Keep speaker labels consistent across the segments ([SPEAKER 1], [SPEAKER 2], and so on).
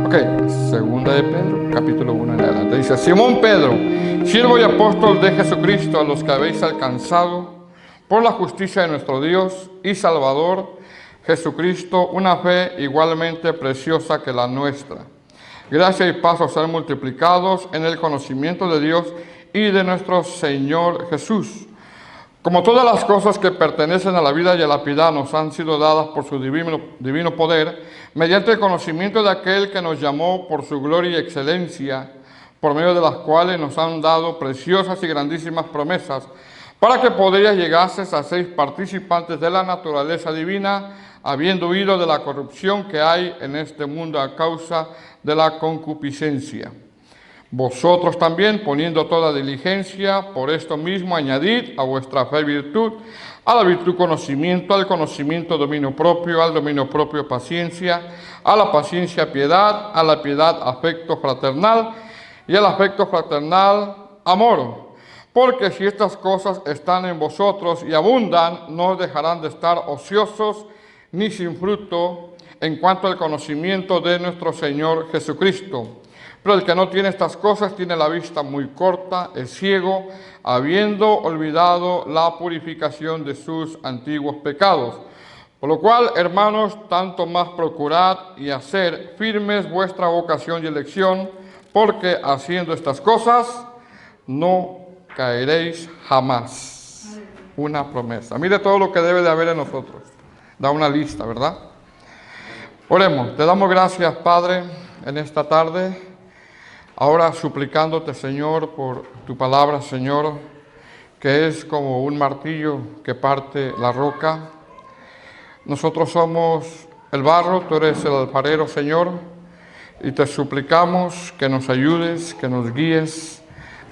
[SPEAKER 1] Ok, segunda de Pedro, capítulo 1 en adelante. Dice: Simón Pedro, siervo y apóstol de Jesucristo, a los que habéis alcanzado por la justicia de nuestro Dios y Salvador Jesucristo una fe igualmente preciosa que la nuestra. Gracia y paz os sean multiplicados en el conocimiento de Dios y de nuestro Señor Jesús. Como todas las cosas que pertenecen a la vida y a la piedad nos han sido dadas por su divino poder, mediante el conocimiento de aquel que nos llamó por su gloria y excelencia, por medio de las cuales nos han dado preciosas y grandísimas promesas, para que podrías llegases a ser participantes de la naturaleza divina, habiendo huido de la corrupción que hay en este mundo a causa de la concupiscencia. Vosotros también, poniendo toda diligencia, por esto mismo añadid a vuestra fe virtud, a la virtud conocimiento, al conocimiento dominio propio, al dominio propio paciencia, a la paciencia piedad, a la piedad afecto fraternal y al afecto fraternal amor. Porque si estas cosas están en vosotros y abundan, no dejarán de estar ociosos ni sin fruto en cuanto al conocimiento de nuestro Señor Jesucristo. Pero el que no tiene estas cosas tiene la vista muy corta, es ciego, habiendo olvidado la purificación de sus antiguos pecados. Por lo cual, hermanos, tanto más procurad y hacer firmes vuestra vocación y elección, porque haciendo estas cosas no caeréis jamás. Una promesa. Mire todo lo que debe de haber en nosotros. Da una lista, ¿verdad? Oremos. Te damos gracias, Padre, en esta tarde. Ahora suplicándote, Señor, por tu palabra, Señor, que es como un martillo que parte la roca. Nosotros somos el barro, tú eres el alfarero, Señor, y te suplicamos que nos ayudes, que nos guíes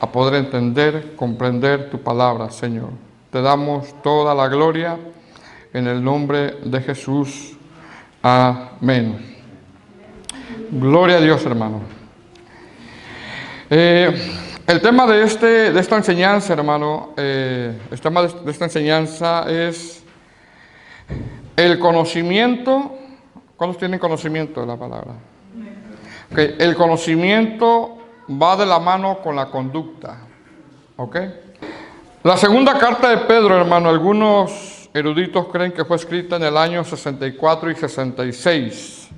[SPEAKER 1] a poder entender, comprender tu palabra, Señor. Te damos toda la gloria en el nombre de Jesús. Amén. Gloria a Dios, hermano. El tema de esta enseñanza, hermano, el tema de esta enseñanza es el conocimiento. ¿Cuántos tienen conocimiento de la palabra? Okay. El conocimiento va de la mano con la conducta. ¿Okay? La segunda carta de Pedro, hermano, algunos eruditos creen que fue escrita en el año 64 y 66.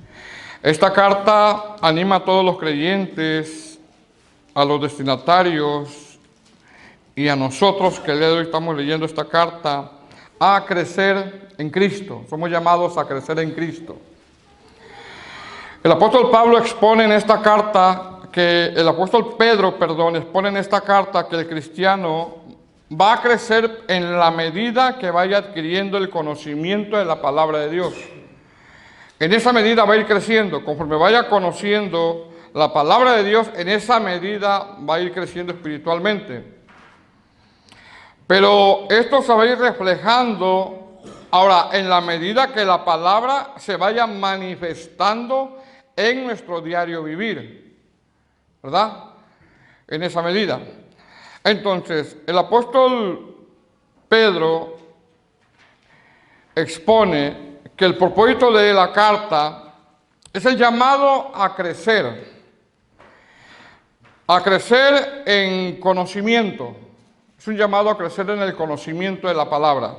[SPEAKER 1] Esta carta anima a todos los creyentes, a los destinatarios y a nosotros que hoy estamos leyendo esta carta, a crecer en Cristo. Somos llamados a crecer en Cristo. El apóstol Pablo expone en esta carta el apóstol Pedro expone en esta carta que el cristiano va a crecer en la medida que vaya adquiriendo el conocimiento de la palabra de Dios. En esa medida va a ir creciendo, conforme vaya conociendo la palabra de Dios, en esa medida va a ir creciendo espiritualmente. Pero esto se va a ir reflejando ahora en la medida que la palabra se vaya manifestando en nuestro diario vivir, ¿verdad? En esa medida. Entonces, el apóstol Pedro expone que el propósito de la carta es el llamado a crecer en conocimiento. Es un llamado a crecer en el conocimiento de la palabra.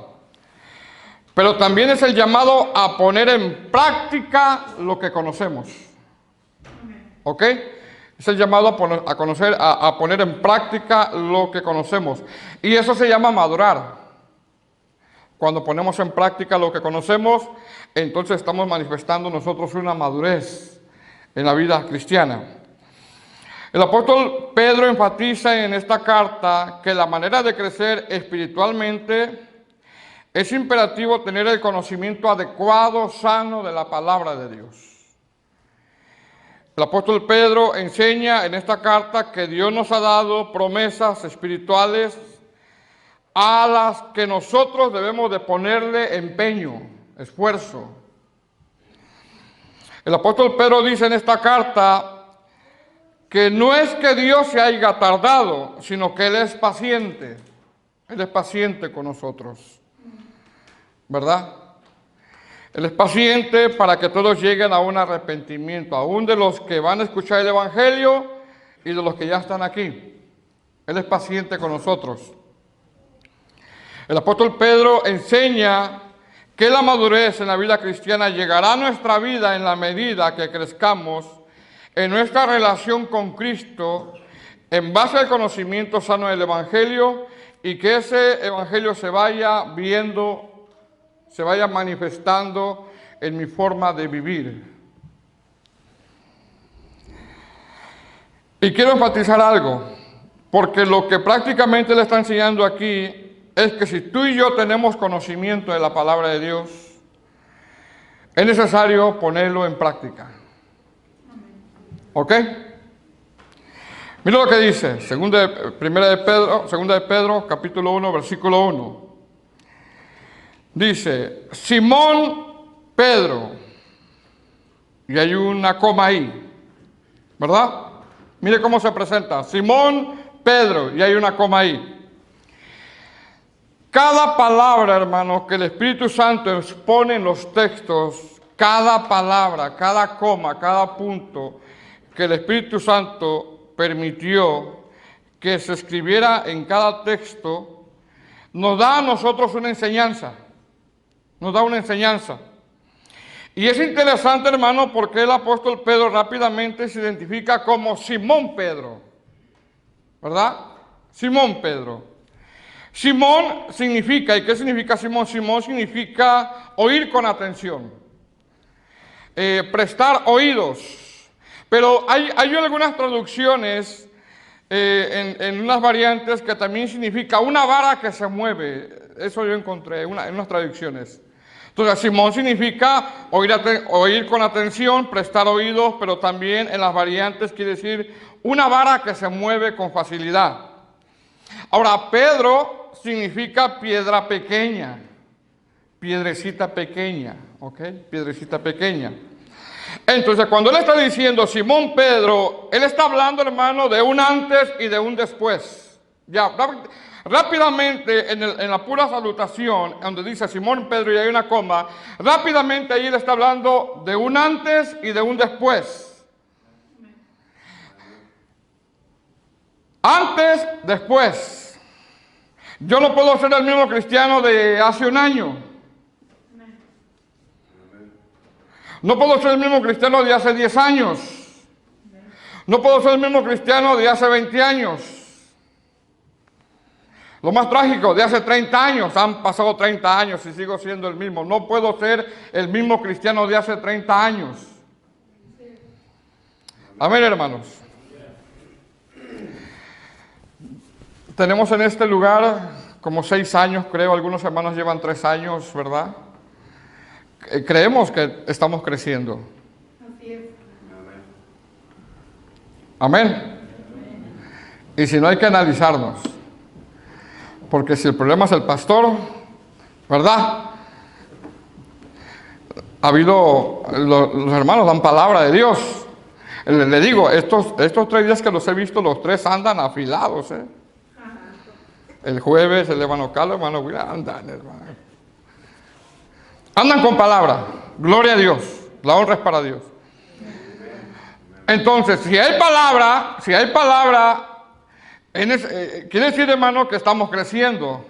[SPEAKER 1] Pero también es el llamado a poner en práctica lo que conocemos. ¿Ok? Es el llamado a poner en práctica lo que conocemos. Y eso se llama madurar. Cuando ponemos en práctica lo que conocemos, entonces estamos manifestando nosotros una madurez en la vida cristiana. El apóstol Pedro enfatiza en esta carta que la manera de crecer espiritualmente es imperativo tener el conocimiento adecuado, sano de la palabra de Dios. El apóstol Pedro enseña en esta carta que Dios nos ha dado promesas espirituales a las que nosotros debemos de ponerle empeño, esfuerzo. El apóstol Pedro dice en esta carta que no es que Dios se haya tardado, sino que Él es paciente. Él es paciente con nosotros, ¿verdad? Él es paciente para que todos lleguen a un arrepentimiento, aún de los que van a escuchar el Evangelio y de los que ya están aquí. Él es paciente con nosotros. El apóstol Pedro enseña que la madurez en la vida cristiana llegará a nuestra vida en la medida que crezcamos en nuestra relación con Cristo en base al conocimiento sano del Evangelio y que ese Evangelio se vaya viendo, se vaya manifestando en mi forma de vivir. Y quiero enfatizar algo, porque lo que prácticamente le está enseñando aquí es que si tú y yo tenemos conocimiento de la palabra de Dios, es necesario ponerlo en práctica. ¿Ok? Mira lo que dice, segunda de Pedro, capítulo 1, versículo 1. Dice, Simón Pedro, y hay una coma ahí, ¿verdad? Mire cómo se presenta, Simón Pedro, y hay una coma ahí. Cada palabra, hermano, que el Espíritu Santo expone en los textos, cada palabra, cada coma, cada punto que el Espíritu Santo permitió que se escribiera en cada texto, nos da a nosotros una enseñanza. Nos da una enseñanza. Y es interesante, hermano, porque el apóstol Pedro rápidamente se identifica como Simón Pedro. ¿Verdad? Simón Pedro. Simón significa, ¿y qué significa Simón? Simón significa oír con atención, prestar oídos. Pero hay algunas traducciones en unas variantes que también significa una vara que se mueve. Eso yo encontré en unas traducciones. Entonces, Simón significa oír con atención, prestar oídos, pero también en las variantes quiere decir una vara que se mueve con facilidad. Ahora, Pedro significa piedra pequeña, piedrecita pequeña, ¿ok? Piedrecita pequeña. Entonces, cuando él está diciendo Simón Pedro, él está hablando, hermano, de un antes y de un después. Ya, rápidamente, en la pura salutación, donde dice Simón Pedro y hay una coma, rápidamente ahí él está hablando de un antes y de un después. Antes, después. Yo no puedo ser el mismo cristiano de hace un año. No puedo ser el mismo cristiano de hace 10 años. No puedo ser el mismo cristiano de hace 20 años. Lo más trágico, de hace 30 años. Han pasado 30 años y sigo siendo el mismo. No puedo ser el mismo cristiano de hace 30 años. Amén, hermanos. Tenemos en este lugar como 6 años, creo. Algunos hermanos llevan 3 años, ¿verdad? Creemos que estamos creciendo.
[SPEAKER 2] Así es.
[SPEAKER 1] Amén. Y si no, hay que analizarnos. Porque si el problema es el pastor, ¿verdad? Los hermanos dan palabra de Dios. Le digo, estos 3 días que los he visto, los 3 andan afilados, ¿eh? El jueves, el hermano Carlos, hermano William, andan con palabra. Gloria a Dios. La honra es para Dios. Entonces, si hay palabra, quiere decir, hermano, que estamos creciendo.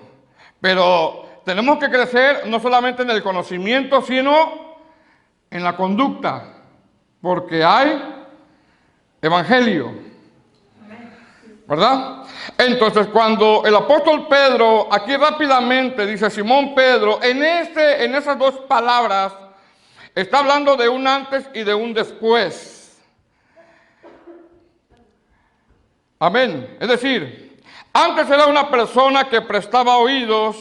[SPEAKER 1] Pero tenemos que crecer no solamente en el conocimiento, sino en la conducta. Porque hay evangelio. ¿Verdad? Entonces, cuando el apóstol Pedro, aquí rápidamente dice Simón Pedro, en esas 2 palabras, está hablando de un antes y de un después. Amén. Es decir, antes era una persona que prestaba oídos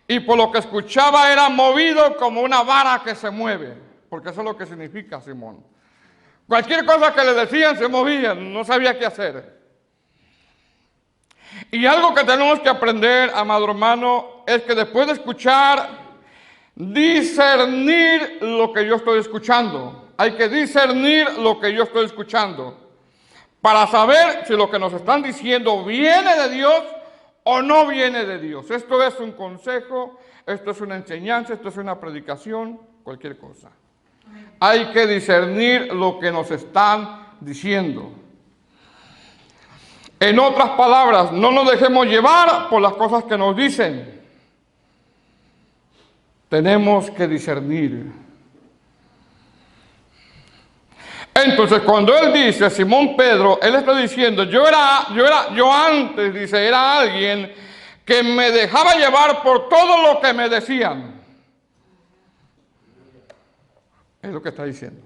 [SPEAKER 1] y por lo que escuchaba era movido como una vara que se mueve. Porque eso es lo que significa Simón. Cualquier cosa que le decían se movía, no sabía qué hacer. Y algo que tenemos que aprender, amado hermano, es que después de escuchar, discernir lo que yo estoy escuchando. Hay que discernir lo que yo estoy escuchando para saber si lo que nos están diciendo viene de Dios o no viene de Dios. Esto es un consejo, esto es una enseñanza, esto es una predicación. cualquier cosa. Hay que discernir lo que nos están diciendo. En otras palabras, no nos dejemos llevar por las cosas que nos dicen. Tenemos que discernir. Entonces, cuando él dice, Simón Pedro, él está diciendo, yo antes, dice, era alguien que me dejaba llevar por todo lo que me decían. Es lo que está diciendo.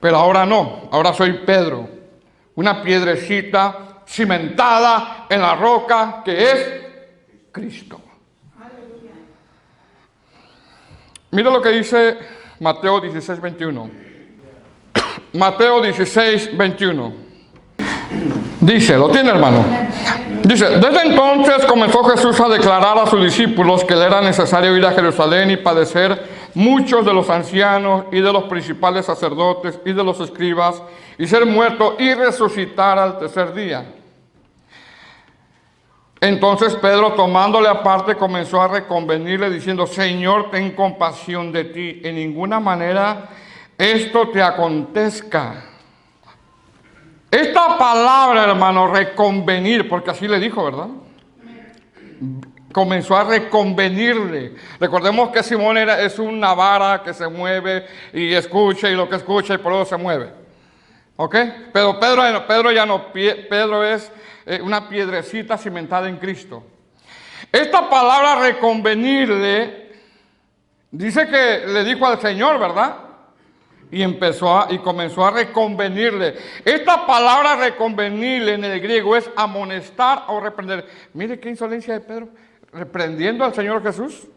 [SPEAKER 1] Pero ahora no, ahora soy Pedro, una piedrecita cimentada en la roca que es Cristo. Mira lo que dice Mateo 16, 21. Mateo 16, 21. Dice, ¿lo tiene, hermano? Dice, desde entonces comenzó Jesús a declarar a sus discípulos que le era necesario ir a Jerusalén y padecer muchos de los ancianos y de los principales sacerdotes y de los escribas, y ser muerto y resucitar al tercer día. Entonces Pedro, tomándole aparte, comenzó a reconvenirle diciendo, Señor, ten compasión de ti, en ninguna manera esto te acontezca. Esta palabra, hermano, reconvenir, porque así le dijo, ¿verdad? Comenzó a reconvenirle. Recordemos que Simón es una vara que se mueve y escucha, y lo que escucha y por eso se mueve. ¿Ok? Pero Pedro ya no, Pedro es una piedrecita cimentada en Cristo. Esta palabra reconvenirle, dice que le dijo al Señor, ¿verdad? Y comenzó a reconvenirle. Esta palabra reconvenirle en el griego es amonestar o reprender. Mire qué insolencia de Pedro, reprendiendo al Señor Jesús.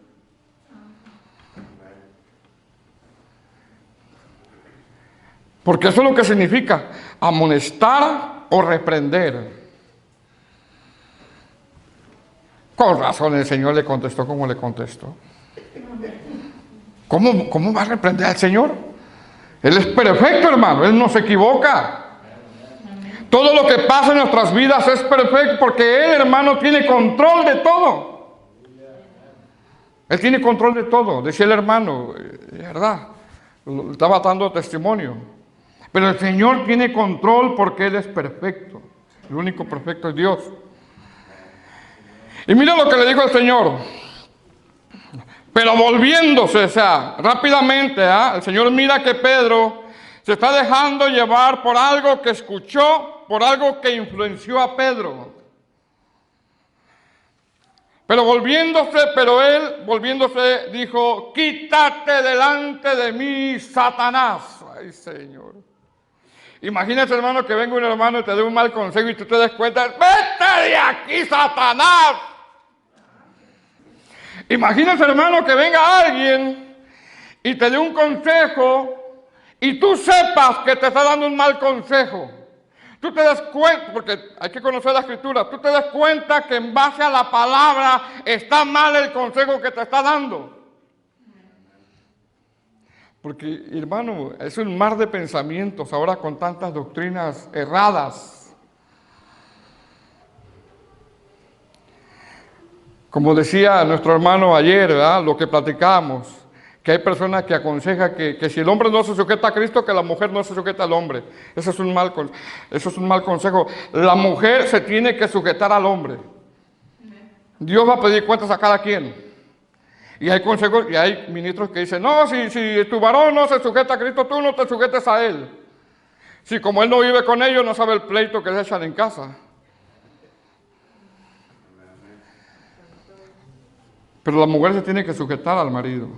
[SPEAKER 1] Porque eso es lo que significa amonestar o reprender. Con razón el Señor le contestó como le contestó. ¿Cómo va a reprender al Señor? Él es perfecto, hermano, Él no se equivoca. Todo lo que pasa en nuestras vidas es perfecto porque Él, hermano, tiene control de todo. Él tiene control de todo, decía el hermano, es verdad, estaba dando testimonio. Pero el Señor tiene control porque Él es perfecto. El único perfecto es Dios. Y mira lo que le dijo el Señor. Pero volviéndose, o sea, rápidamente, el Señor mira que Pedro se está dejando llevar por algo que escuchó, por algo que influenció a Pedro. Pero él volviéndose dijo, quítate delante de mí, Satanás. Ay, Señor. Imagínate, hermano, que venga un hermano y te dé un mal consejo y tú te des cuenta, vete de aquí, Satanás. Imagínate, hermano, que venga alguien y te dé un consejo y tú sepas que te está dando un mal consejo. Tú te das cuenta, porque hay que conocer la Escritura, tú te das cuenta que en base a la palabra está mal el consejo que te está dando. Porque, hermano, es un mar de pensamientos ahora con tantas doctrinas erradas. Como decía nuestro hermano ayer, ¿verdad? Lo que platicábamos, que hay personas que aconsejan que si el hombre no se sujeta a Cristo, que la mujer no se sujeta al hombre. Eso es un mal consejo. La mujer se tiene que sujetar al hombre. Dios va a pedir cuentas a cada quien. Y hay consejos, y hay ministros que dicen, no, si tu varón no se sujeta a Cristo, tú no te sujetes a él. Si como él no vive con ellos, no sabe el pleito que le echan en casa. Pero la mujer se tiene que sujetar al marido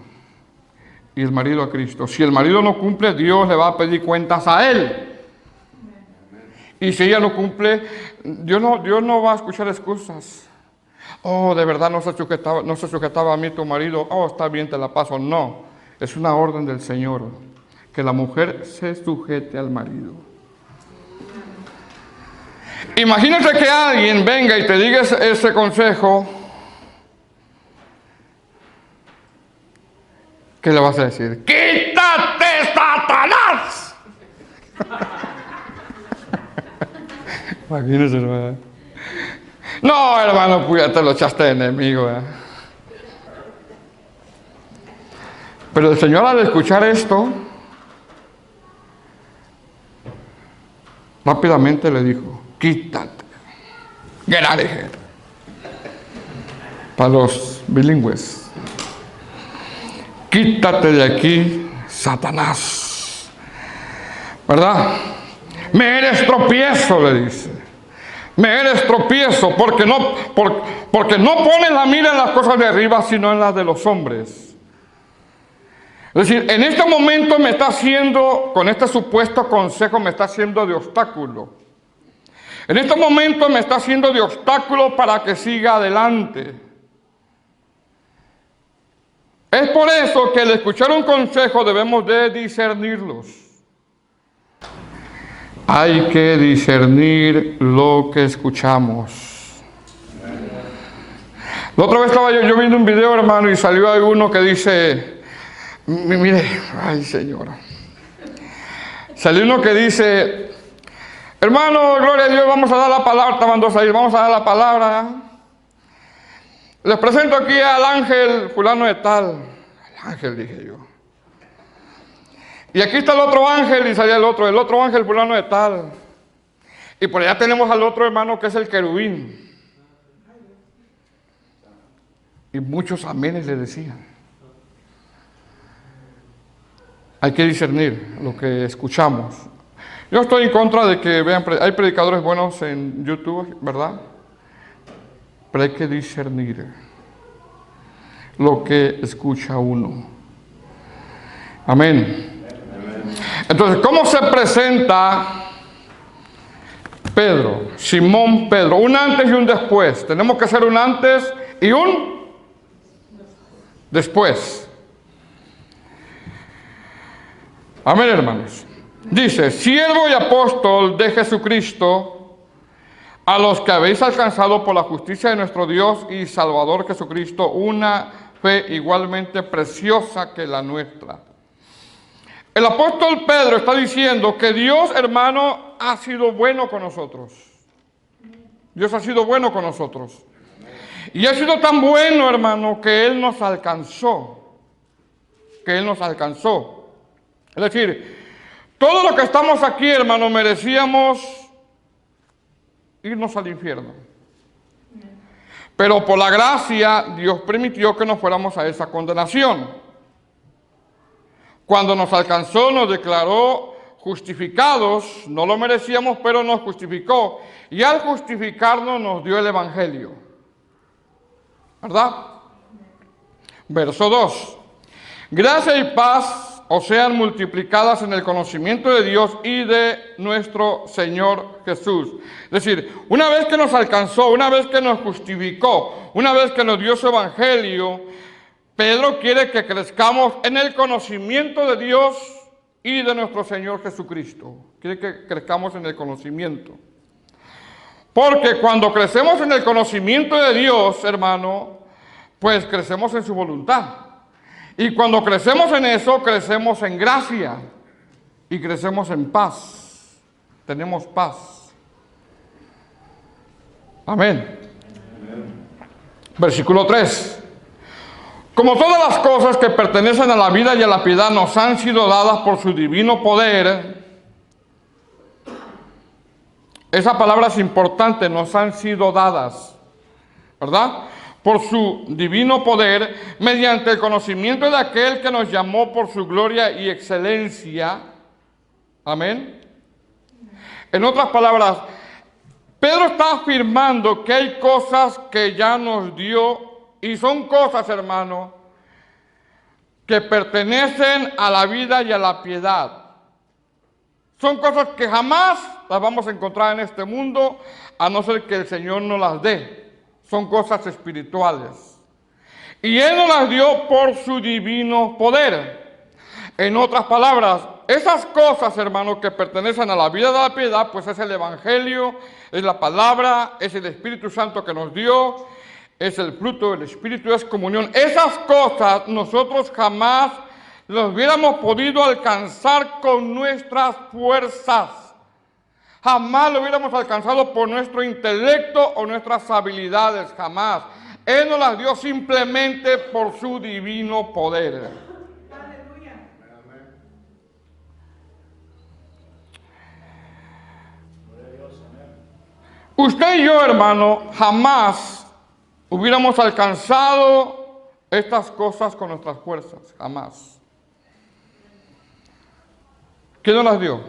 [SPEAKER 1] y el marido a Cristo. Si el marido no cumple, Dios le va a pedir cuentas a él. Y si ella no cumple, Dios no va a escuchar excusas. Oh, de verdad no se sujetaba a mí tu marido. Oh, está bien, te la paso. No, es una orden del Señor que la mujer se sujete al marido. Imagínate que alguien venga y te diga ese consejo. ¿Qué le vas a decir? ¡Quítate, Satanás! Imagínese, hermano. No, hermano, pues ya te lo echaste de enemigo. Pero el Señor, al escuchar esto, rápidamente le dijo, quítate, get out of here. Para los bilingües, quítate de aquí, Satanás. ¿Verdad? Me eres tropiezo, le dice. Me eres tropiezo porque no pones la mira en las cosas de arriba, sino en las de los hombres. Es decir, en este momento me está haciendo, con este supuesto consejo, me está haciendo de obstáculo. En este momento me está haciendo de obstáculo para que siga adelante. Es por eso que al escuchar un consejo debemos de discernirlos. Hay que discernir lo que escuchamos. La otra vez estaba yo viendo un video, hermano, y salió alguno que dice, mire, ay señora, salió uno que dice, hermano, gloria a Dios, vamos a dar la palabra, estaban dos ahí, vamos a dar la palabra. Les presento aquí al ángel fulano de tal. El ángel, dije yo. Y aquí está el otro ángel, y salía el otro ángel fulano de tal. Y por allá tenemos al otro hermano que es el querubín. Y muchos amenes le decían. Hay que discernir lo que escuchamos. Yo estoy en contra de que vean, hay predicadores buenos en YouTube, ¿verdad? Pero hay que discernir lo que escucha uno. Amén. Entonces, ¿cómo se presenta Pedro? Simón Pedro, un antes y un después. Tenemos que hacer un antes y un después. Amén, hermanos. Dice, siervo y apóstol de Jesucristo, a los que habéis alcanzado por la justicia de nuestro Dios y Salvador Jesucristo una fe igualmente preciosa que la nuestra. El apóstol Pedro está diciendo que Dios, hermano, ha sido bueno con nosotros. Dios ha sido bueno con nosotros. Y ha sido tan bueno, hermano, que Él nos alcanzó. Que Él nos alcanzó. Es decir, todo lo que estamos aquí, hermano, merecíamos irnos al infierno. Pero por la gracia, Dios permitió que nos fuéramos a esa condenación. Cuando nos alcanzó, nos declaró justificados, no lo merecíamos, pero nos justificó. Y al justificarnos nos dio el Evangelio. ¿Verdad? Verso 2. Gracia y paz os sean multiplicadas en el conocimiento de Dios y de nuestro Señor Jesús. Es decir, una vez que nos alcanzó, una vez que nos justificó, una vez que nos dio su Evangelio, Pedro quiere que crezcamos en el conocimiento de Dios y de nuestro Señor Jesucristo. Quiere que crezcamos en el conocimiento. Porque cuando crecemos en el conocimiento de Dios, hermano, pues crecemos en su voluntad. Y cuando crecemos en eso, crecemos en gracia y crecemos en paz. Tenemos paz. Amén. Versículo 3. Como todas las cosas que pertenecen a la vida y a la piedad nos han sido dadas por su divino poder. Esa palabra es importante, nos han sido dadas, ¿verdad? Por su divino poder, mediante el conocimiento de aquel que nos llamó por su gloria y excelencia. Amén. En otras palabras, Pedro está afirmando que hay cosas que ya nos dio. Y son cosas, hermano, que pertenecen a la vida y a la piedad. Son cosas que jamás las vamos a encontrar en este mundo, a no ser que el Señor nos las dé. Son cosas espirituales. Y Él nos las dio por su divino poder. En otras palabras, esas cosas, hermano, que pertenecen a la vida y a la piedad, pues es el Evangelio, es la palabra, es el Espíritu Santo que nos dio, es el fruto del Espíritu, es comunión. Esas cosas nosotros jamás las hubiéramos podido alcanzar con nuestras fuerzas. Jamás lo hubiéramos alcanzado por nuestro intelecto o nuestras habilidades, jamás. Él nos las dio simplemente por su divino poder. Usted y yo, hermano, jamás hubiéramos alcanzado estas cosas con nuestras fuerzas, jamás. ¿Quién nos las dio?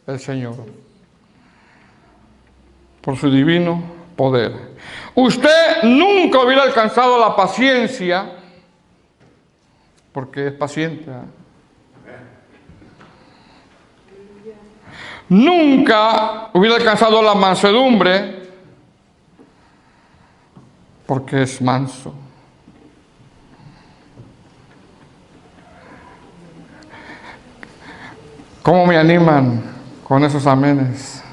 [SPEAKER 1] El Señor. Por su divino poder. Usted nunca hubiera alcanzado la paciencia, porque es paciente. Nunca hubiera alcanzado la mansedumbre, porque es manso. ¿Cómo me animan con esos amenes?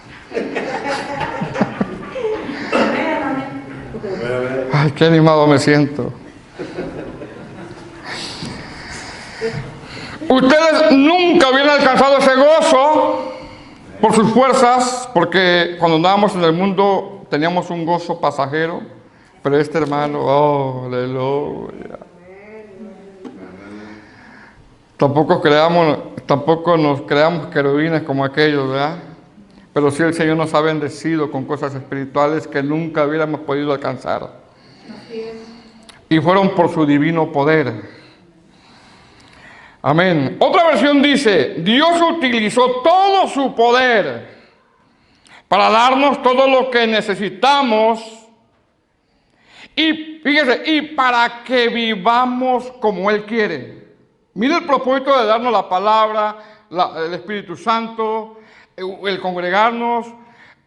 [SPEAKER 1] Ay, qué animado me siento. Ustedes nunca hubieran alcanzado ese gozo por sus fuerzas, porque cuando andábamos en el mundo teníamos un gozo pasajero, pero este hermano, oh, aleluya. Tampoco nos creamos querubines como aquellos, ¿verdad? Pero sí el Señor nos ha bendecido con cosas espirituales que nunca hubiéramos podido alcanzar. Y fueron por su divino poder. Amén. Otra versión dice, Dios utilizó todo su poder para darnos todo lo que necesitamos y, fíjese, y para que vivamos como Él quiere. Mire el propósito de darnos la palabra, el Espíritu Santo, el congregarnos,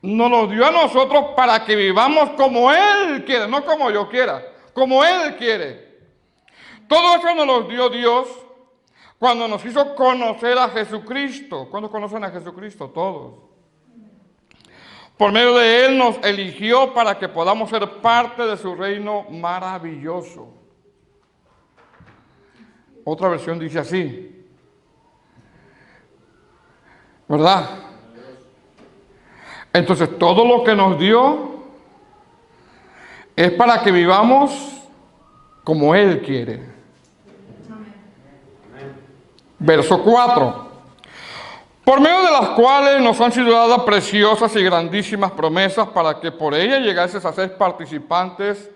[SPEAKER 1] nos lo dio a nosotros para que vivamos como Él quiere, no como yo quiera, como Él quiere. Todo eso nos lo dio Dios cuando nos hizo conocer a Jesucristo. ¿Cuántos conocen a Jesucristo? Todos. Por medio de Él nos eligió para que podamos ser parte de su reino maravilloso. Otra versión dice así, ¿verdad? Entonces todo lo que nos dio es para que vivamos como Él quiere. Verso 4. Por medio de las cuales nos han sido dadas preciosas y grandísimas promesas para que por ellas llegases a ser participantes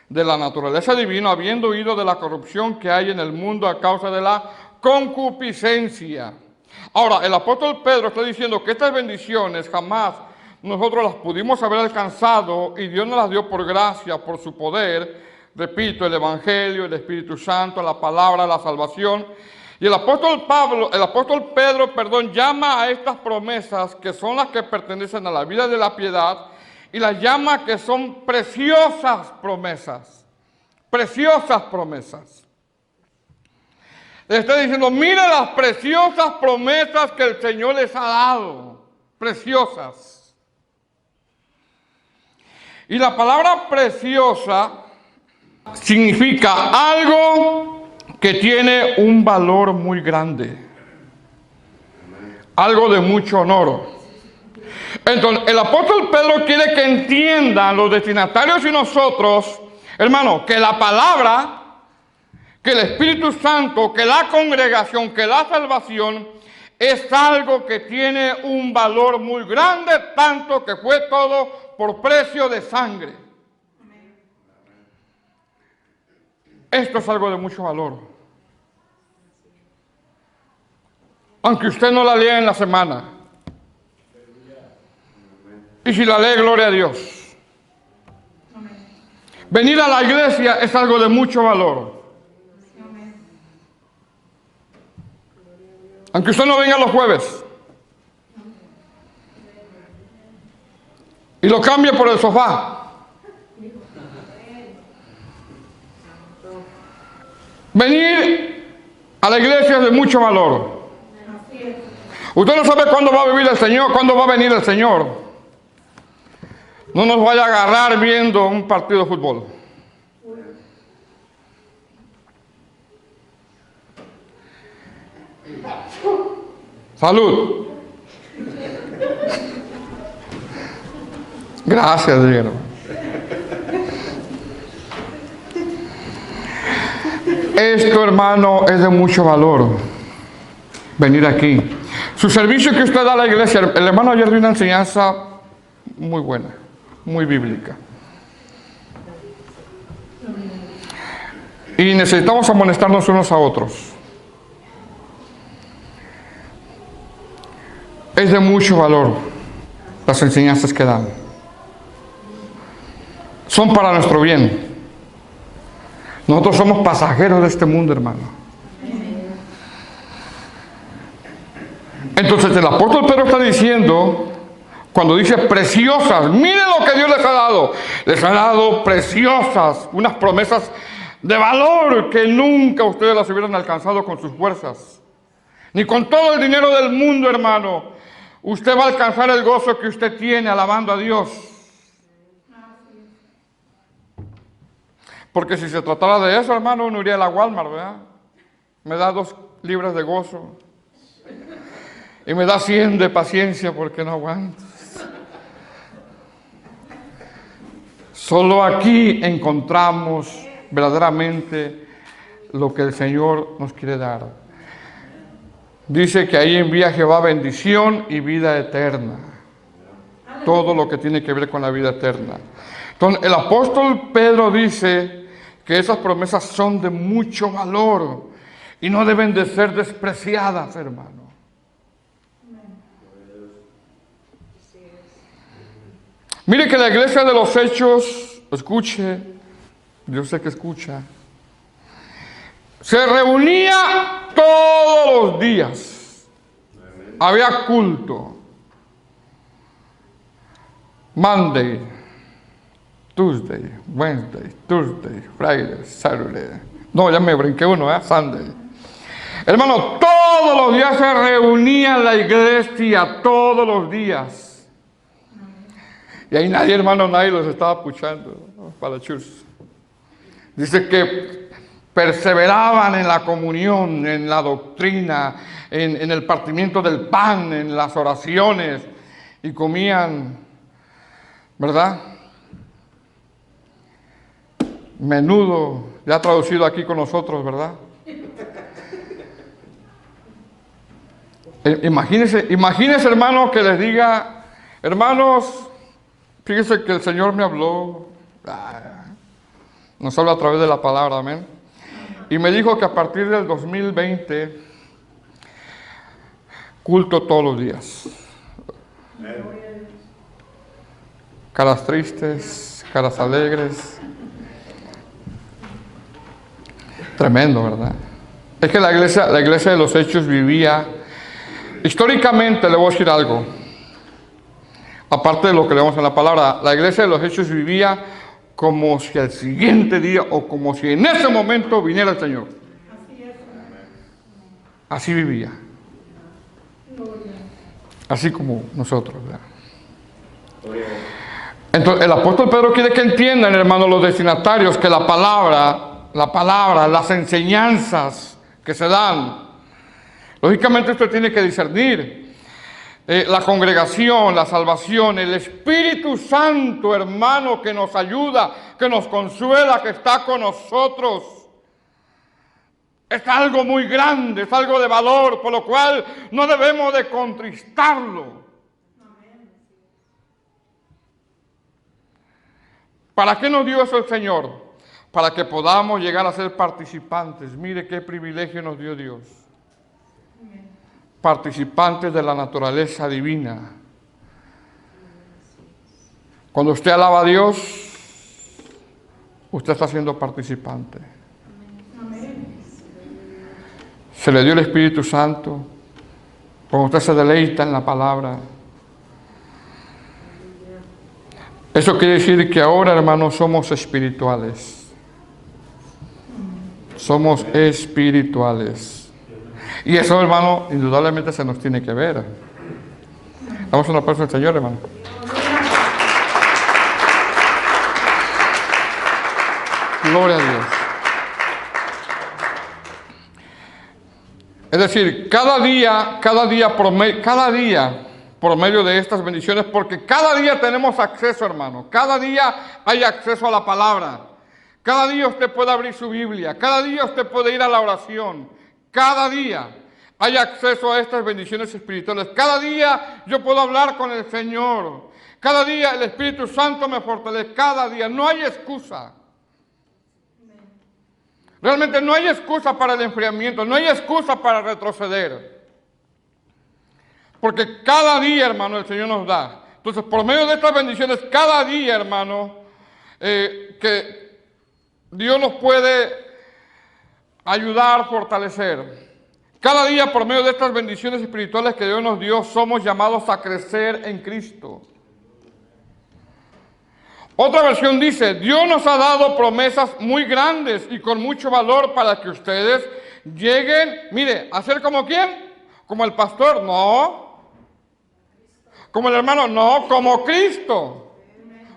[SPEAKER 1] de la naturaleza divina, habiendo huido de la corrupción que hay en el mundo a causa de la concupiscencia. Ahora, el apóstol Pedro está diciendo que estas bendiciones jamás nosotros las pudimos haber alcanzado y Dios nos las dio por gracia, por su poder. Repito, el Evangelio, el Espíritu Santo, la palabra, la salvación. Y el apóstol Pedro, llama a estas promesas que son las que pertenecen a la vida de la piedad y las llama que son preciosas promesas. Preciosas promesas. Le está diciendo, mira las preciosas promesas que el Señor les ha dado. Preciosas. Y la palabra preciosa significa algo que tiene un valor muy grande. Algo de mucho honor. Entonces, el apóstol Pedro quiere que entiendan los destinatarios y nosotros, hermano, que la palabra, que el Espíritu Santo, que la congregación, que la salvación es algo que tiene un valor muy grande, tanto que fue todo por precio de sangre. Esto es algo de mucho valor. Aunque usted no la lea en la semana. Y si la lee, gloria a Dios. Venir a la iglesia es algo de mucho valor. Aunque usted no venga los jueves. Y lo cambie por el sofá. Venir a la iglesia es de mucho valor. Usted no sabe cuándo va a vivir el Señor, cuándo va a venir el Señor. No nos vaya a agarrar viendo un partido de fútbol. Salud. Gracias, Diego. Esto, hermano, es de mucho valor. Venir aquí. Su servicio que usted da a la iglesia, el hermano ayer dio una enseñanza muy buena. muy bíblica. Y necesitamos amonestarnos unos a otros. Es de mucho valor las enseñanzas que dan. Son para nuestro bien. Nosotros somos pasajeros de este mundo, hermano. Entonces el apóstol Pedro está diciendo, cuando dice preciosas, miren lo que Dios les ha dado. Les ha dado preciosas, unas promesas de valor que nunca ustedes las hubieran alcanzado con sus fuerzas. Ni con todo el dinero del mundo, hermano. Usted va a alcanzar el gozo que usted tiene alabando a Dios. Porque si se tratara de eso, hermano, uno iría a la Walmart, ¿verdad? Me da 2 libras de gozo. Y me da 100 de paciencia porque no aguanto. Solo aquí encontramos verdaderamente lo que el Señor nos quiere dar. Dice que ahí envía Jehová bendición y vida eterna. Todo lo que tiene que ver con la vida eterna. Entonces, el apóstol Pedro dice que esas promesas son de mucho valor y no deben de ser despreciadas, hermano. Mire que la iglesia de los Hechos, escuche, yo sé que escucha, se reunía todos los días. Había culto. Monday, Tuesday, Wednesday, Thursday, Friday, Saturday. No, ya me brinqué uno, Sunday. Hermano, todos los días se reunía la iglesia, todos los días. Y ahí nadie, hermano, nadie los estaba puchando, ¿no? Para la church. Dice que perseveraban en la comunión, en la doctrina, en el partimiento del pan, en las oraciones, y comían, ¿verdad? Menudo, ya traducido aquí con nosotros, ¿verdad? Imagínese, hermano, que les diga, hermanos, fíjese que el Señor me habló, nos habla a través de la palabra, amén. Y me dijo que a partir del 2020, culto todos los días. Caras tristes, caras alegres. Tremendo, ¿verdad? Es que la iglesia de los Hechos vivía, históricamente le voy a decir algo. Aparte de lo que leemos en la palabra, la iglesia de los Hechos vivía como si al siguiente día o como si en ese momento viniera el Señor. Así vivía. Así como nosotros, ¿verdad? Entonces el apóstol Pedro quiere que entiendan, hermanos, los destinatarios, que la palabra, las enseñanzas que se dan, lógicamente usted tiene que discernir. La congregación, la salvación, el Espíritu Santo, hermano, que nos ayuda, que nos consuela, que está con nosotros. Es algo muy grande, es algo de valor, por lo cual no debemos de contristarlo. ¿Para qué nos dio eso el Señor? Para que podamos llegar a ser participantes. Mire qué privilegio nos dio Dios. Participantes de la naturaleza divina. Cuando usted alaba a Dios, usted está siendo participante. Se le dio el Espíritu Santo. Cuando usted se deleita en la palabra. Eso quiere decir que ahora, hermanos, somos espirituales. Somos espirituales. Y eso, hermano, indudablemente se nos tiene que ver. Damos un aplauso al Señor, hermano. Gloria a Dios. Es decir, cada día por medio de estas bendiciones, porque cada día tenemos acceso, hermano. Cada día hay acceso a la palabra. Cada día usted puede abrir su Biblia. Cada día usted puede ir a la oración. Cada día hay acceso a estas bendiciones espirituales. Cada día yo puedo hablar con el Señor. Cada día el Espíritu Santo me fortalece. Cada día. No hay excusa. Realmente no hay excusa para el enfriamiento. No hay excusa para retroceder. Porque cada día, hermano, el Señor nos da. Entonces, por medio de estas bendiciones, cada día, hermano, que Dios nos puede ayudar, fortalecer. Cada día, por medio de estas bendiciones espirituales que Dios nos dio, somos llamados a crecer en Cristo. Otra versión dice, Dios nos ha dado promesas muy grandes y con mucho valor para que ustedes lleguen, mire, a ser como ¿quién? Como el pastor, no. Como el hermano, no, como Cristo.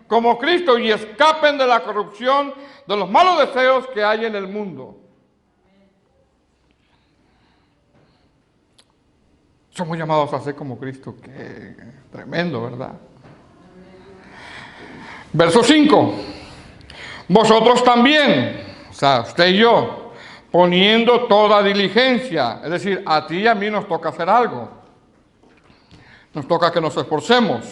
[SPEAKER 1] Como Cristo, y escapen de la corrupción, de los malos deseos que hay en el mundo. Somos llamados a ser como Cristo. Qué tremendo, ¿verdad? Verso 5. Vosotros también, o sea, usted y yo, poniendo toda diligencia. Es decir, a ti y a mí nos toca hacer algo. Nos toca que nos esforcemos.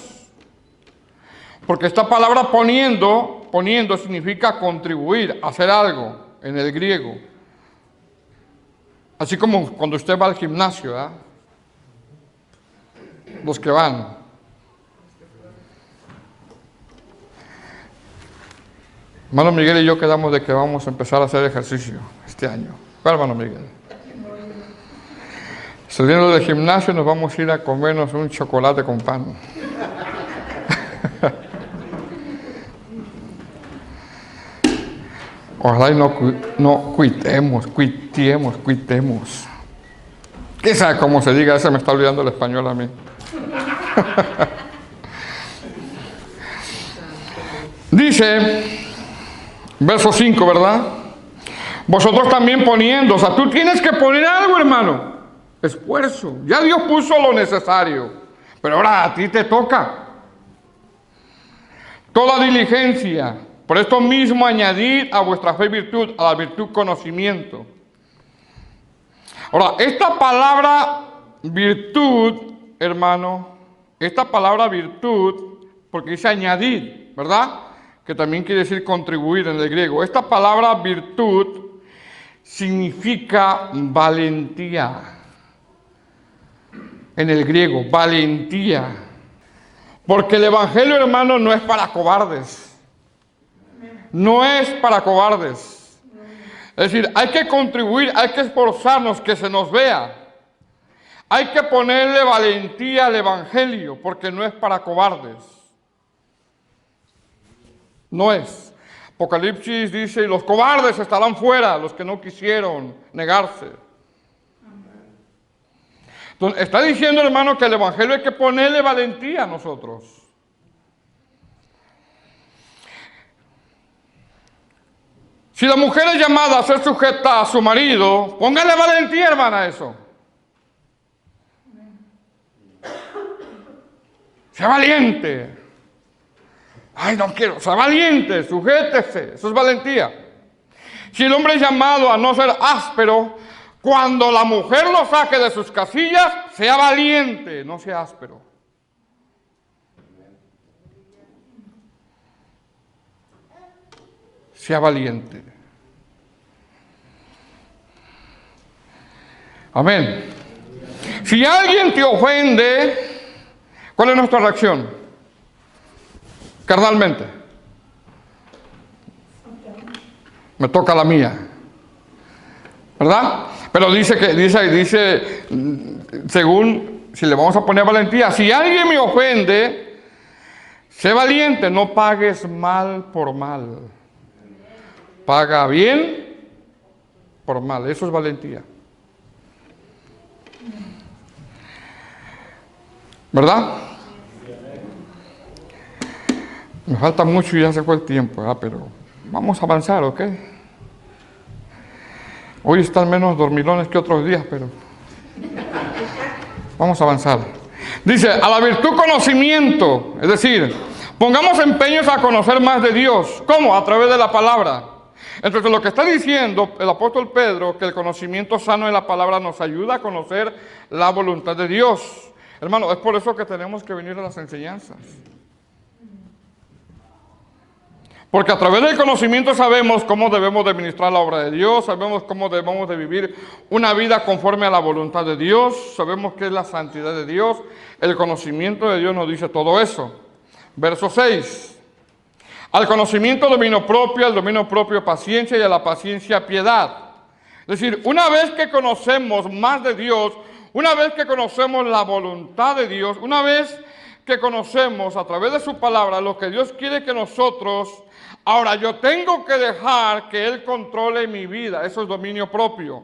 [SPEAKER 1] Porque esta palabra poniendo significa contribuir, hacer algo en el griego. Así como cuando usted va al gimnasio, ¿verdad? Los que van. Hermano Miguel y yo quedamos de que vamos a empezar a hacer ejercicio este año. ¿Cuál, hermano Miguel? Saliendo del gimnasio nos vamos a ir a comernos un chocolate con pan. Ojalá y no cuitemos. ¿Quién sabe cómo se diga? Ese me está olvidando el español a mí. Dice, verso 5, ¿verdad? Vosotros también poniendo, o sea, tú tienes que poner algo, hermano. Esfuerzo. Ya Dios puso lo necesario, pero ahora a ti te toca. Toda diligencia. Por esto mismo añadid a vuestra fe virtud, a la virtud conocimiento. Ahora, esta palabra virtud, hermano, esta palabra virtud, porque dice añadir, ¿verdad? Que también quiere decir contribuir en el griego. Esta palabra virtud significa valentía. En el griego, valentía. Porque el evangelio, hermano, no es para cobardes. No es para cobardes. Es decir, hay que contribuir, hay que esforzarnos, que se nos vea. Hay que ponerle valentía al evangelio, porque no es para cobardes. No es. Apocalipsis dice, los cobardes estarán fuera, los que no quisieron negarse. Entonces, está diciendo, hermano, que el evangelio hay que ponerle valentía a nosotros. Si la mujer es llamada a ser sujeta a su marido, póngale valentía, hermana, a eso. Sea valiente. Ay, no quiero. Sea valiente, sujétese. Eso es valentía. Si el hombre es llamado a no ser áspero, cuando la mujer lo saque de sus casillas, sea valiente, no sea áspero. Sea valiente. Amén. Si alguien te ofende, ¿cuál es nuestra reacción? Carnalmente. Me toca la mía. ¿Verdad? Pero dice, según, si le vamos a poner valentía, si alguien me ofende, sé valiente, no pagues mal por mal. Paga bien por mal, eso es valentía. ¿Verdad? Me falta mucho y ya se fue el tiempo, ¿verdad? Pero vamos a avanzar, ¿ok? Hoy están menos dormilones que otros días, pero vamos a avanzar. Dice, a la virtud conocimiento, es decir, pongamos empeños a conocer más de Dios. ¿Cómo? A través de la palabra. Entonces lo que está diciendo el apóstol Pedro, que el conocimiento sano de la palabra nos ayuda a conocer la voluntad de Dios. Hermano, es por eso que tenemos que venir a las enseñanzas. Porque a través del conocimiento sabemos cómo debemos de ministrar la obra de Dios, sabemos cómo debemos de vivir una vida conforme a la voluntad de Dios, sabemos qué es la santidad de Dios. El conocimiento de Dios nos dice todo eso. Verso 6. Al conocimiento dominio propio, al dominio propio paciencia y a la paciencia piedad. Es decir, una vez que conocemos más de Dios, una vez que conocemos la voluntad de Dios, una vez que conocemos a través de su palabra lo que Dios quiere que nosotros, ahora yo tengo que dejar que Él controle mi vida. Eso es dominio propio.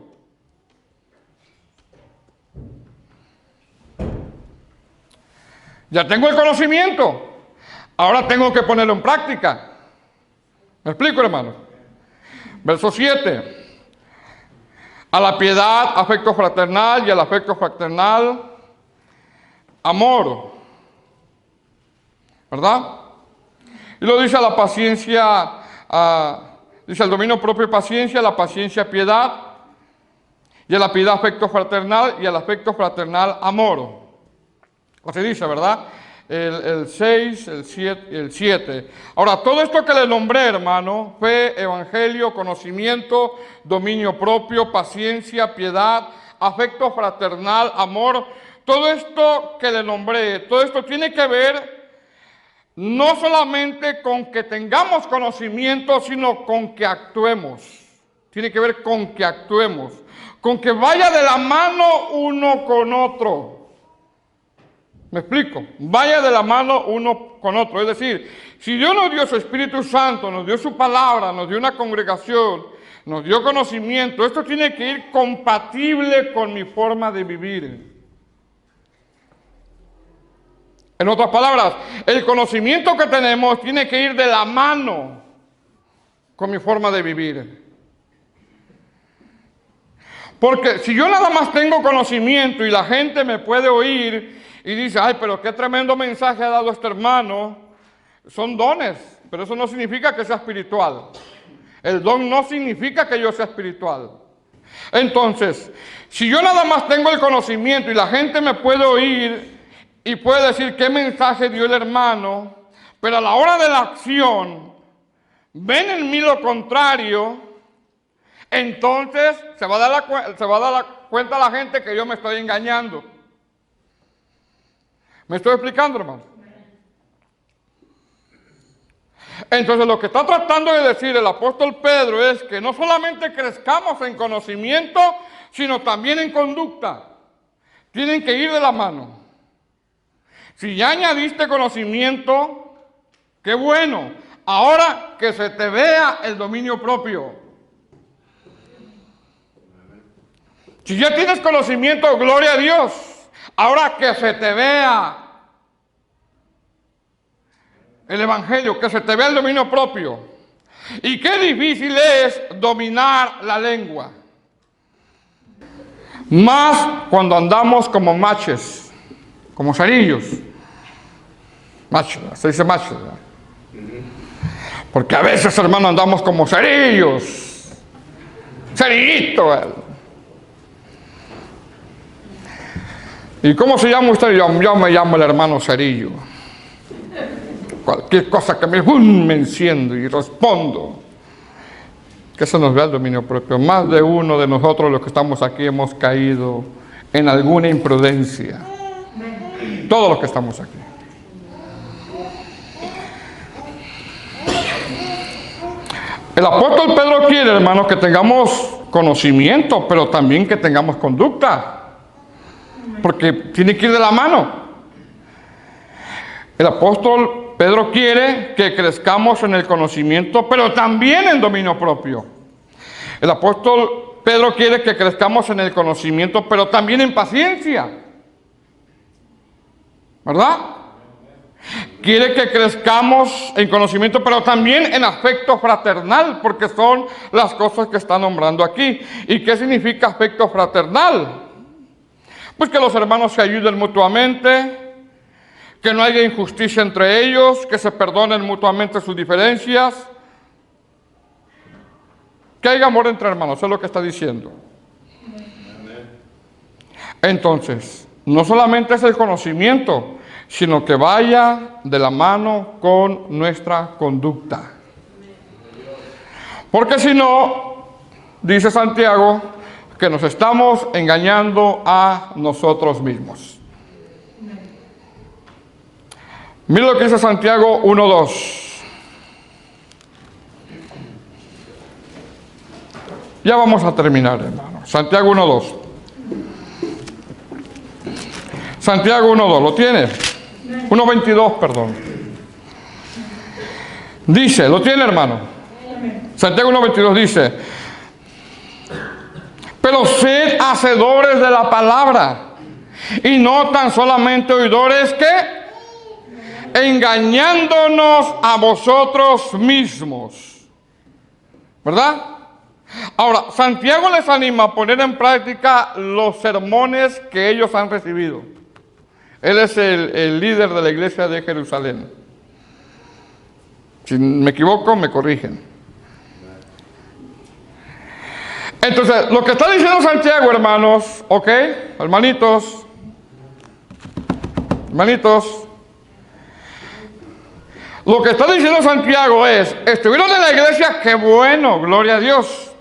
[SPEAKER 1] Ya tengo el conocimiento. Ahora tengo que ponerlo en práctica. ¿Me explico, hermano? Verso 7. A la piedad, afecto fraternal, y al afecto fraternal, amor. ¿Verdad? Y lo dice a la paciencia, dice al dominio propio paciencia, a la paciencia piedad, y a la piedad afecto fraternal, y al afecto fraternal amor. Así dice, ¿verdad? El 6, el 7. Ahora, todo esto que le nombré, hermano, fe, evangelio, conocimiento, dominio propio, paciencia, piedad, afecto fraternal, amor, todo esto que le nombré, todo esto tiene que ver no solamente con que tengamos conocimiento, sino con que actuemos. Tiene que ver con que actuemos, con que vaya de la mano uno con otro. ¿Me explico? Vaya de la mano uno con otro. Es decir, si Dios nos dio su Espíritu Santo, nos dio su palabra, nos dio una congregación, nos dio conocimiento, esto tiene que ir compatible con mi forma de vivir. En otras palabras, el conocimiento que tenemos tiene que ir de la mano con mi forma de vivir. Porque si yo nada más tengo conocimiento y la gente me puede oír y dice, ay, pero qué tremendo mensaje ha dado este hermano, son dones, pero eso no significa que sea espiritual. El don no significa que yo sea espiritual. Entonces, si yo nada más tengo el conocimiento y la gente me puede oír y puede decir qué mensaje dio el hermano, pero a la hora de la acción ven en mí lo contrario, entonces se va a dar cuenta la gente que yo me estoy engañando. ¿Me estoy explicando, hermano? Entonces lo que está tratando de decir el apóstol Pedro es que no solamente crezcamos en conocimiento, sino también en conducta. Tienen que ir de la mano. Si ya añadiste conocimiento, qué bueno. Ahora que se te vea el dominio propio. Si ya tienes conocimiento, gloria a Dios. Ahora que se te vea el evangelio, que se te vea el dominio propio. Y qué difícil es dominar la lengua. Más cuando andamos como maches, como cerillos. Machos, se dice machos. Porque a veces, hermano, andamos como cerillos. Cerillito. ¿Y cómo se llama usted? Yo me llamo el hermano Cerillo. Cualquier cosa que me enciendo y respondo. Que se nos vea el dominio propio. Más de uno de nosotros, los que estamos aquí, hemos caído en alguna imprudencia. Todos los que estamos aquí. El apóstol Pedro quiere, hermanos, que tengamos conocimiento, pero también que tengamos conducta. Porque tiene que ir de la mano. El apóstol Pedro quiere que crezcamos en el conocimiento, pero también en dominio propio. El apóstol Pedro quiere que crezcamos en el conocimiento, pero también en paciencia. ¿Verdad? Quiere que crezcamos en conocimiento, pero también en afecto fraternal, porque son las cosas que está nombrando aquí. ¿Y qué significa afecto fraternal? Pues que los hermanos se ayuden mutuamente, que no haya injusticia entre ellos, que se perdonen mutuamente sus diferencias. Que haya amor entre hermanos, eso es lo que está diciendo. Entonces, no solamente es el conocimiento, sino que vaya de la mano con nuestra conducta. Porque si no, dice Santiago, que nos estamos engañando a nosotros mismos. Mira lo que dice Santiago 1:2. Ya vamos a terminar, hermano. Santiago 1:2. Santiago 1:2, ¿lo tiene? 1:22, perdón. Dice, ¿lo tiene, hermano? Santiago 1:22 dice: pero sed hacedores de la palabra, y no tan solamente oidores, que engañándonos a vosotros mismos. ¿Verdad? Ahora, Santiago les anima a poner en práctica los sermones que ellos han recibido. Él es el líder de la iglesia de Jerusalén. Si me equivoco, me corrigen. Entonces, lo que está diciendo Santiago, hermanos, ¿ok? Hermanitos, lo que está diciendo Santiago es: estuvieron en la iglesia, qué bueno, gloria a Dios.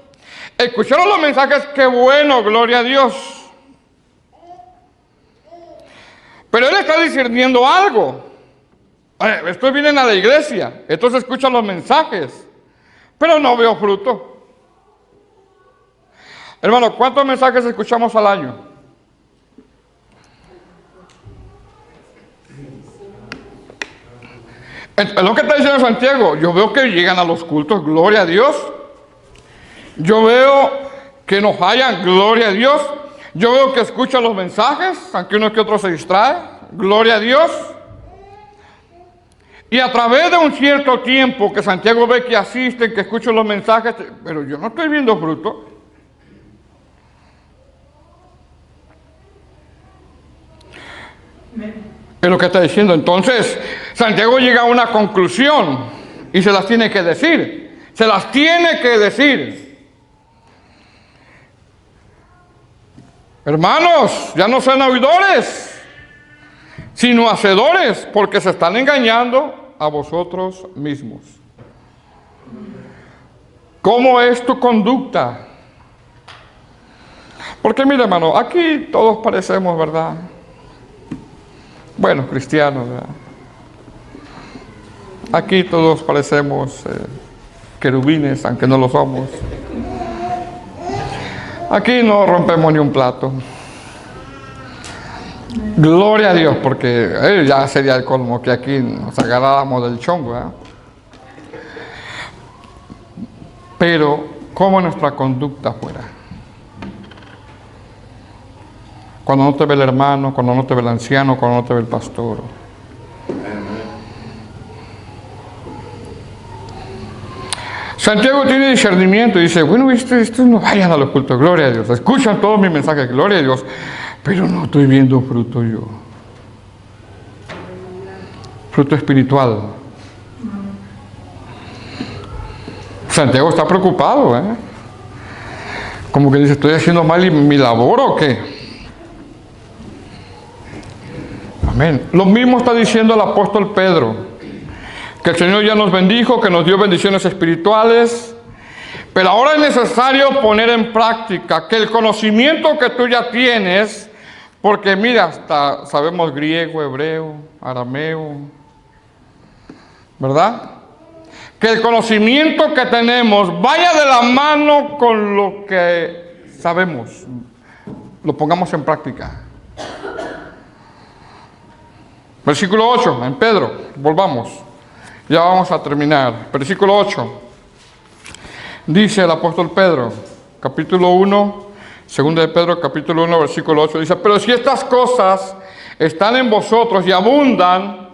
[SPEAKER 1] Escucharon los mensajes, qué bueno, gloria a Dios. Pero él está discerniendo algo. Estos vienen a la iglesia, estos escuchan los mensajes, pero no veo fruto. Hermano, ¿cuántos mensajes escuchamos al año? Es lo que está diciendo Santiago. Yo veo que llegan a los cultos, gloria a Dios. Yo veo que nos hallan, gloria a Dios. Yo veo que escuchan los mensajes, aunque uno que otro se distrae, gloria a Dios. Y a través de un cierto tiempo que Santiago ve que asisten, que escuchan los mensajes, pero yo no estoy viendo fruto. Es lo que está diciendo. Entonces, Santiago llega a una conclusión y se las tiene que decir. Se las tiene que decir. Hermanos, ya no son oidores, sino hacedores, porque se están engañando a vosotros mismos. ¿Cómo es tu conducta? Porque mira, hermano, aquí todos parecemos, ¿verdad? Bueno, cristianos, ¿verdad? Aquí todos parecemos querubines, aunque no lo somos. Aquí no rompemos ni un plato. Gloria a Dios, porque ya sería el colmo que aquí nos agarráramos del chongo, ¿verdad? Pero, ¿cómo nuestra conducta fuera? Cuando no te ve el hermano, cuando no te ve el anciano, cuando no te ve el pastor. Santiago tiene discernimiento y dice: bueno, estos no vayan a los cultos, gloria a Dios. Escuchan todos mis mensajes, gloria a Dios, pero no estoy viendo fruto yo. Fruto espiritual. Santiago está preocupado, ¿eh? Como que dice: ¿estoy haciendo mal mi labor o qué? Amén. Lo mismo está diciendo el apóstol Pedro, que el Señor ya nos bendijo, que nos dio bendiciones espirituales, pero ahora es necesario poner en práctica que el conocimiento que tú ya tienes, porque mira, hasta sabemos griego, hebreo, arameo, ¿verdad? Que el conocimiento que tenemos vaya de la mano con lo que sabemos, lo pongamos en práctica. Versículo 8, en Pedro, volvamos. Ya vamos a terminar. Versículo 8. Dice el apóstol Pedro, capítulo 1, segunda de Pedro, capítulo 1, versículo 8. Dice: pero si estas cosas están en vosotros y abundan,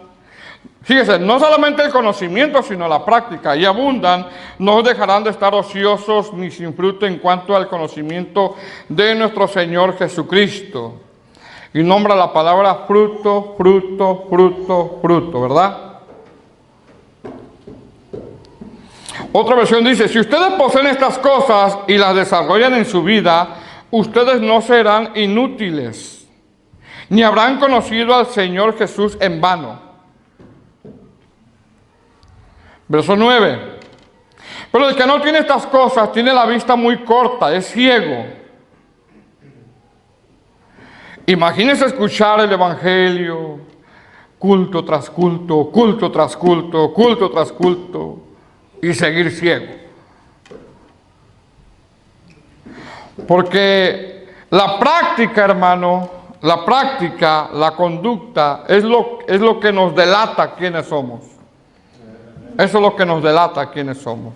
[SPEAKER 1] fíjese, no solamente el conocimiento, sino la práctica, y abundan, no dejarán de estar ociosos ni sin fruto en cuanto al conocimiento de nuestro Señor Jesucristo. Y nombra la palabra fruto, fruto, fruto, fruto, ¿verdad? Otra versión dice, si ustedes poseen estas cosas y las desarrollan en su vida, ustedes no serán inútiles, ni habrán conocido al Señor Jesús en vano. Verso 9. Pero el que no tiene estas cosas tiene la vista muy corta, es ciego. Imagínense escuchar el Evangelio, culto tras culto, culto tras culto, culto tras culto, y seguir ciego. Porque la práctica, hermano, la práctica, la conducta, es lo que nos delata quiénes somos. Eso es lo que nos delata quiénes somos.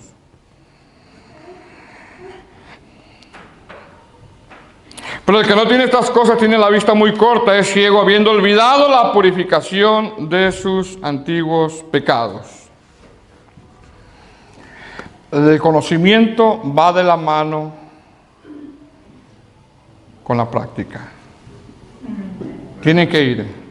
[SPEAKER 1] Pero el que no tiene estas cosas tiene la vista muy corta, es ciego, habiendo olvidado la purificación de sus antiguos pecados. El conocimiento va de la mano con la práctica. Tienen que ir.